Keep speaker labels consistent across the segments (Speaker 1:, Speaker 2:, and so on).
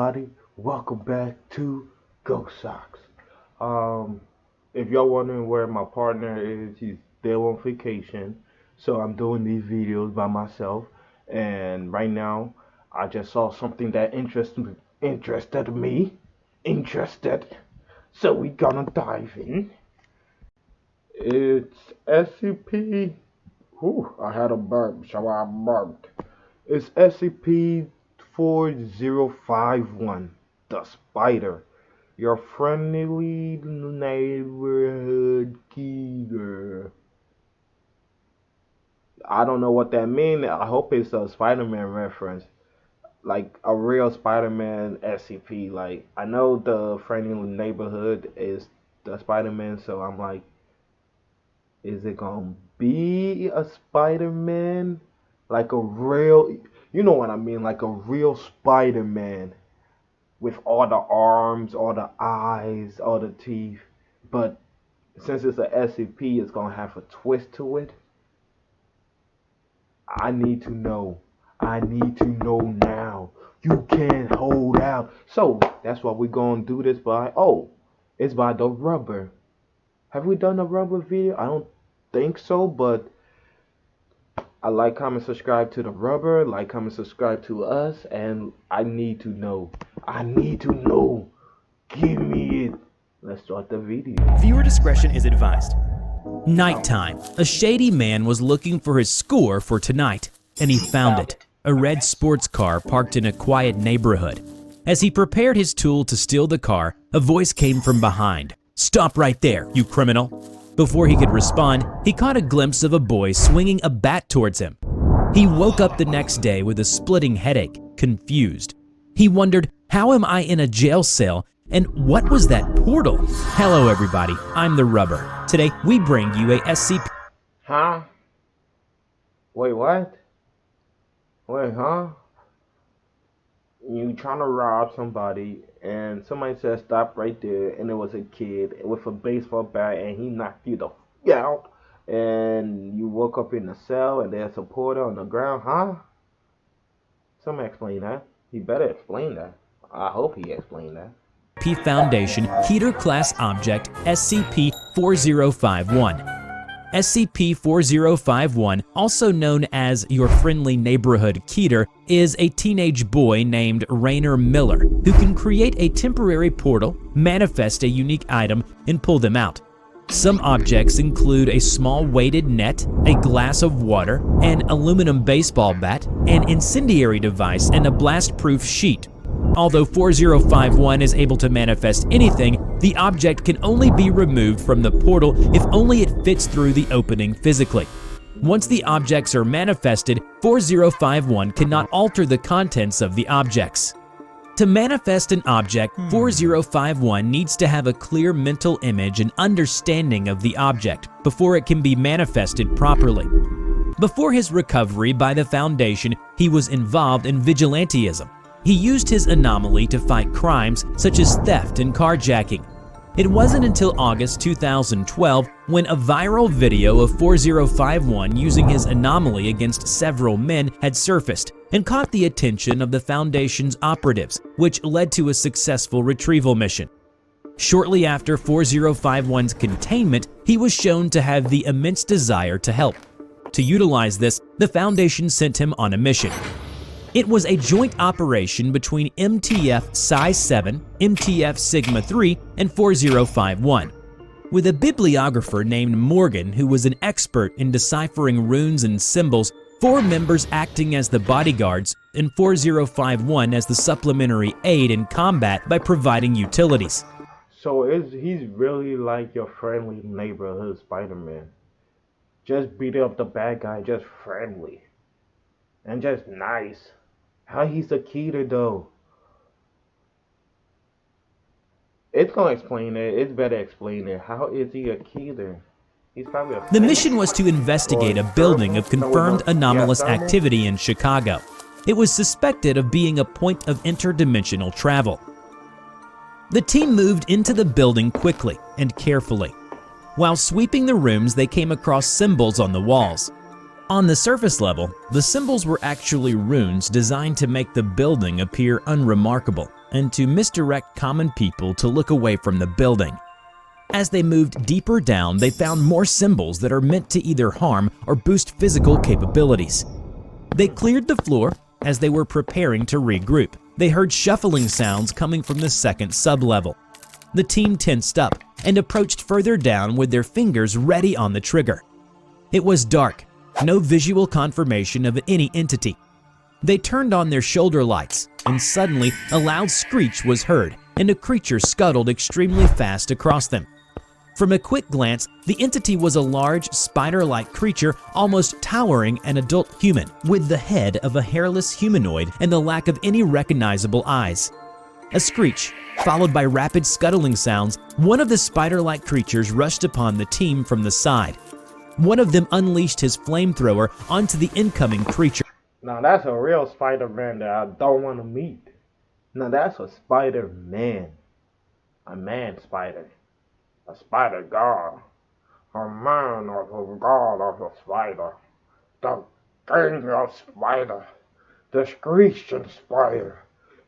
Speaker 1: everybody, welcome back to Ghost Socks. If y'all wondering where my partner is, he's still on vacation. So I'm doing these videos by myself. And right now, I just saw something that interested me. So we gonna dive in. It's SCP. I had a burp, so I burped. It's SCP-4051, the Spider, your friendly neighborhood Keter. I don't know what that means. I hope it's a Spider-Man reference, like a real Spider-Man SCP. Like, I know the friendly neighborhood is the Spider-Man, so I'm like, is it gonna be a Spider-Man? Like a real, you know what I mean, like a real Spider-Man with all the arms, all the eyes, all the teeth. But since it's a SCP, it's gonna have a twist to it. I need to know. I need to know now. You can't hold out. So that's what we're gonna do this by. Oh, it's by the rubber. Have we done a rubber video? I don't think so, but I like, comment, subscribe to the rubber, like, comment, subscribe to us, and I need to know. I need to know. Give me it. Let's start the video.
Speaker 2: Viewer discretion is advised. Nighttime. A shady man was looking for his score for tonight, and he found it. A red sports car parked in a quiet neighborhood. As he prepared his tool to steal the car, a voice came from behind. "Stop right there, you criminal." Before he could respond, he caught a glimpse of a boy swinging a bat towards him. He woke up the next day with a splitting headache, confused. He wondered, how am I in a jail cell, and what was that portal? Hello everybody, I'm the Rubber. Today we bring you a SCP.
Speaker 1: Huh? Wait, what? Wait, huh? You trying to rob somebody, and somebody said stop right there, and it was a kid with a baseball bat, and he knocked you the f out, and you woke up in the cell, and there's a portal on the ground, huh? Somebody explain that. He better explain that. I hope he explained that.
Speaker 2: Foundation Keter Class Object SCP-4051. SCP-4051, also known as your friendly neighborhood Keter, is a teenage boy named Rainer Miller who can create a temporary portal, manifest a unique item, and pull them out. Some objects include a small weighted net, a glass of water, an aluminum baseball bat, an incendiary device, and a blast-proof sheet. Although 4051 is able to manifest anything, the object can only be removed from the portal if only it fits through the opening physically. Once the objects are manifested, 4051 cannot alter the contents of the objects. To manifest an object, 4051 needs to have a clear mental image and understanding of the object before it can be manifested properly. Before his recovery by the Foundation, he was involved in vigilantism. He used his anomaly to fight crimes such as theft and carjacking. It wasn't until August 2012 when a viral video of 4051 using his anomaly against several men had surfaced and caught the attention of the Foundation's operatives, which led to a successful retrieval mission. Shortly after 4051's containment, he was shown to have the immense desire to help. To utilize this, the Foundation sent him on a mission. It was a joint operation between MTF Psi-7, MTF Sigma-3, and 4051. With a bibliographer named Morgan who was an expert in deciphering runes and symbols, 4 members acting as the bodyguards, and 4051 as the supplementary aid in combat by providing utilities.
Speaker 1: So he's really like your friendly neighborhood Spider-Man. Just beat up the bad guy, just friendly. And just nice. How he's a Keter though? It's gonna explain it. It's better explain it. How is he a Keter? He's probably a.
Speaker 2: The mission was to investigate a building of confirmed anomalous activity in Chicago. It was suspected of being a point of interdimensional travel. The team moved into the building quickly and carefully. While sweeping the rooms, they came across symbols on the walls. On the surface level, the symbols were actually runes designed to make the building appear unremarkable. and to misdirect common people to look away from the building. As they moved deeper down, they found more symbols that are meant to either harm or boost physical capabilities. They cleared the floor. As they were preparing to regroup, they heard shuffling sounds coming from the second sublevel. The team tensed up and approached further down with their fingers ready on the trigger. It was dark, no visual confirmation of any entity. They turned on their shoulder lights, and suddenly a loud screech was heard, and a creature scuttled extremely fast across them. From a quick glance, the entity was a large, spider-like creature almost towering an adult human, with the head of a hairless humanoid and the lack of any recognizable eyes. A screech, followed by rapid scuttling sounds, one of the spider-like creatures rushed upon the team from the side. One of them unleashed his flamethrower onto the incoming creature.
Speaker 1: Now that's a real Spider-Man that I don't want to meet. Now that's a Spider-Man. A man spider. A spider god. A man of a god of a spider. The dangerous spider. The screeching spider.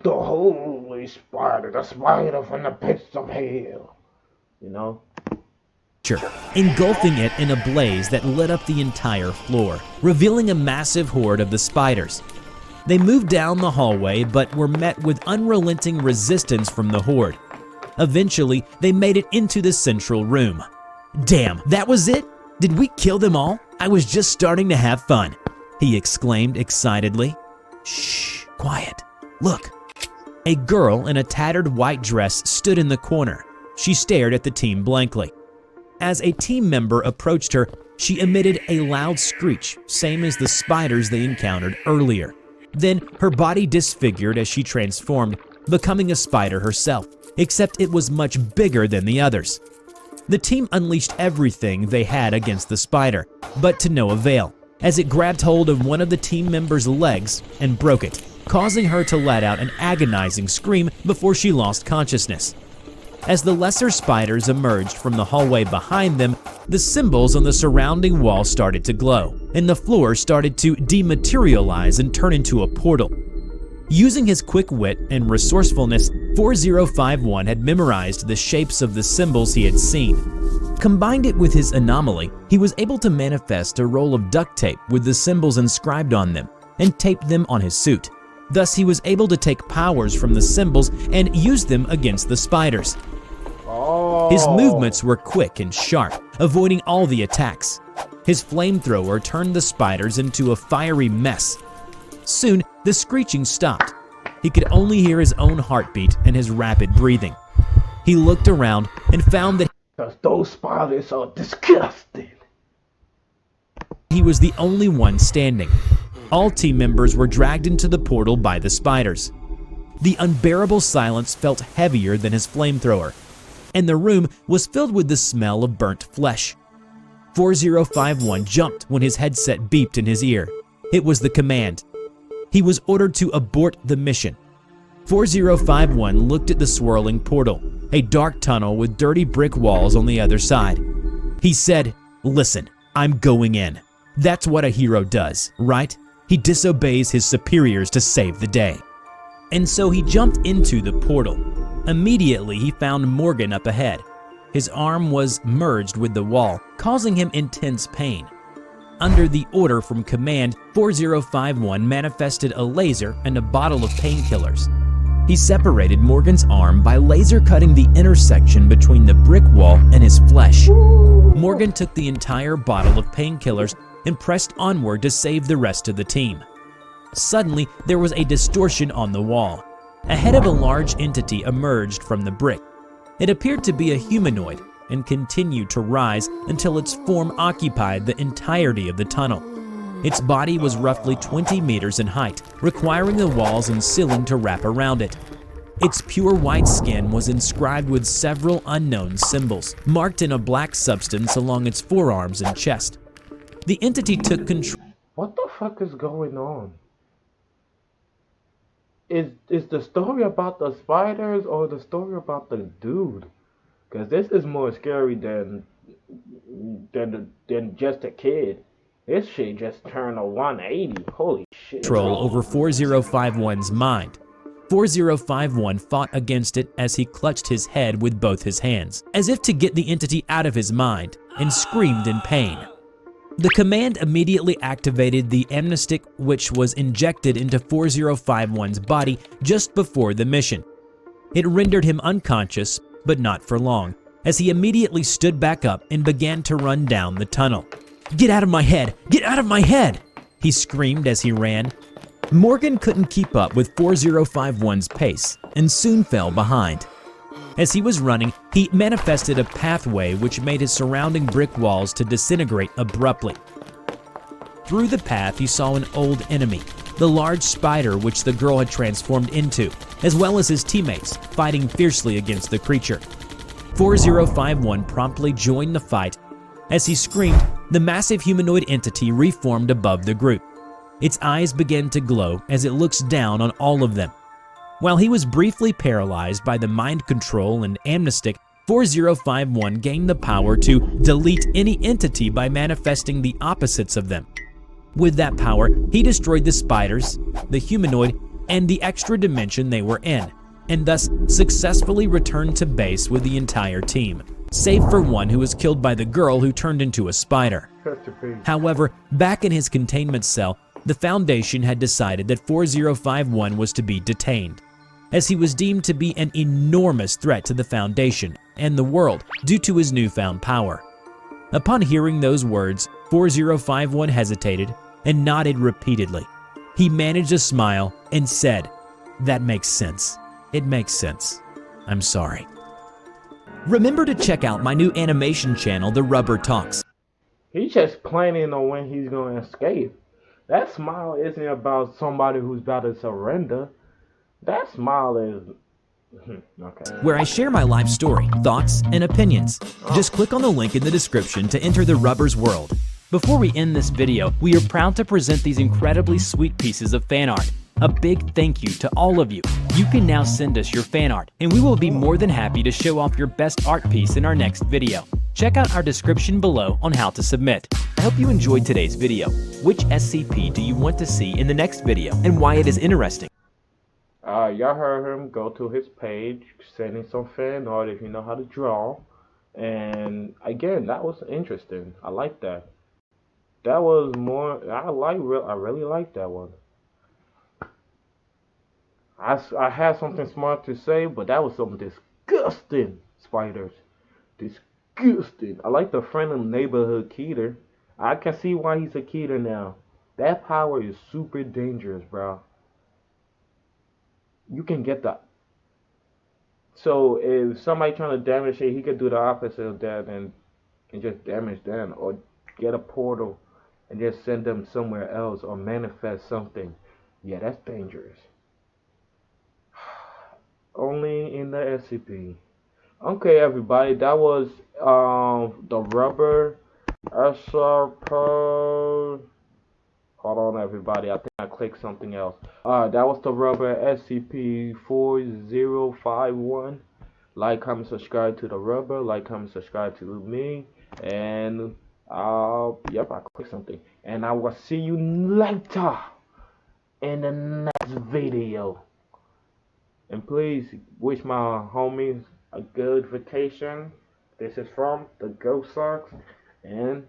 Speaker 1: The holy spider. The spider from the pits of hell. You know?
Speaker 2: Engulfing it in a blaze that lit up the entire floor, revealing a massive horde of the spiders. They moved down the hallway but were met with unrelenting resistance from the horde. Eventually, they made it into the central room. "Damn, that was it? Did we kill them all? I was just starting to have fun," he exclaimed excitedly. "Shh, quiet. Look." A girl in a tattered white dress stood in the corner. She stared at the team blankly. As a team member approached her, she emitted a loud screech, same as the spiders they encountered earlier. Then her body disfigured as she transformed, becoming a spider herself, except it was much bigger than the others. The team unleashed everything they had against the spider, but to no avail, as it grabbed hold of one of the team members' legs and broke it, causing her to let out an agonizing scream before she lost consciousness. As the lesser spiders emerged from the hallway behind them, the symbols on the surrounding wall started to glow, and the floor started to dematerialize and turn into a portal. Using his quick wit and resourcefulness, 4051 had memorized the shapes of the symbols he had seen. Combined it with his anomaly, he was able to manifest a roll of duct tape with the symbols inscribed on them and taped them on his suit. Thus, he was able to take powers from the symbols and use them against the spiders. His movements were quick and sharp, avoiding all the attacks. His flamethrower turned the spiders into a fiery mess. Soon, the screeching stopped. He could only hear his own heartbeat and his rapid breathing. He looked around and found that
Speaker 1: those spiders are disgusting.
Speaker 2: He was the only one standing. All team members were dragged into the portal by the spiders. The unbearable silence felt heavier than his flamethrower, and the room was filled with the smell of burnt flesh. 4051 jumped when his headset beeped in his ear. It was the command. He was ordered to abort the mission. 4051 looked at the swirling portal, a dark tunnel with dirty brick walls on the other side. He said, "Listen, I'm going in. That's what a hero does, right? He disobeys his superiors to save the day." And so he jumped into the portal. Immediately, he found Morgan up ahead. His arm was merged with the wall, causing him intense pain. Under the order from command, 4051 manifested a laser and a bottle of painkillers. He separated Morgan's arm by laser cutting the intersection between the brick wall and his flesh. Morgan took the entire bottle of painkillers and pressed onward to save the rest of the team. Suddenly, there was a distortion on the wall. A head of a large entity emerged from the brick. It appeared to be a humanoid and continued to rise until its form occupied the entirety of the tunnel. Its body was roughly 20 meters in height, requiring the walls and ceiling to wrap around it. Its pure white skin was inscribed with several unknown symbols, marked in a black substance along its forearms and chest. The entity took control.
Speaker 1: What the fuck is going on? Is the story about the spiders or the story about the dude? Because this is more scary than just a kid. This shit just turned a 180. Holy shit.
Speaker 2: Control over 4051's mind. 4051 fought against it as he clutched his head with both his hands, as if to get the entity out of his mind, and screamed in pain. The command immediately activated the amnestic, which was injected into 4051's body just before the mission. It rendered him unconscious, but not for long, as he immediately stood back up and began to run down the tunnel. "Get out of my head! Get out of my head!" he screamed as he ran. Morgan couldn't keep up with 4051's pace and soon fell behind. As he was running, he manifested a pathway which made his surrounding brick walls to disintegrate abruptly. Through the path, he saw an old enemy, the large spider which the girl had transformed into, as well as his teammates, fighting fiercely against the creature. 4051 promptly joined the fight. As he screamed, the massive humanoid entity reformed above the group. Its eyes began to glow as it looks down on all of them. While he was briefly paralyzed by the mind control and amnestic, 4051 gained the power to delete any entity by manifesting the opposites of them. With that power, he destroyed the spiders, the humanoid, and the extra dimension they were in, and thus successfully returned to base with the entire team, save for one who was killed by the girl who turned into a spider. However, back in his containment cell, the Foundation had decided that 4051 was to be detained, as he was deemed to be an enormous threat to the Foundation and the world due to his newfound power. Upon hearing those words, 4051 hesitated and nodded repeatedly. He managed a smile and said, "That makes sense. It makes sense. I'm sorry." Remember to check out my new animation channel, The Rubber Talks.
Speaker 1: He's just planning on when he's going to escape. That smile isn't about somebody who's about to surrender. That smile is... okay.
Speaker 2: Where I share my life story, thoughts, and opinions. Just click on the link in the description to enter the Rubber's world. Before we end this video, we are proud to present these incredibly sweet pieces of fan art. A big thank you to all of you. You can now send us your fan art, and we will be more than happy to show off your best art piece in our next video. Check out our description below on how to submit. I hope you enjoyed today's video. Which SCP do you want to see in the next video, and why it is interesting?
Speaker 1: Y'all heard him. Go to his page, send in some fan art if you know how to draw. And again, that was interesting. I like that. That was more. I really like that one. I had something smart to say, but that was some disgusting spiders. Disgusting. I like the friendly neighborhood Keter. I can see why he's a Keter now. That power is super dangerous, bro. You can get that. So if somebody trying to damage it, he could do the opposite of that and just damage them, or get a portal and just send them somewhere else, or manifest something. Yeah, that's dangerous. Only in the SCP. Okay, everybody, that was the Rubber SCP. Hold on, everybody. I think I clicked something else. That was the Rubber SCP-4051. Like, comment, subscribe to the Rubber. Like, comment, subscribe to me. And yep, I clicked something. And I will see you later in the next video. And please wish my homies a good vacation. This is from the Ghost Socks, and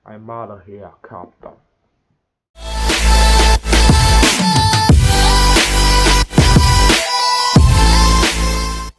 Speaker 1: I'm out of here, copter.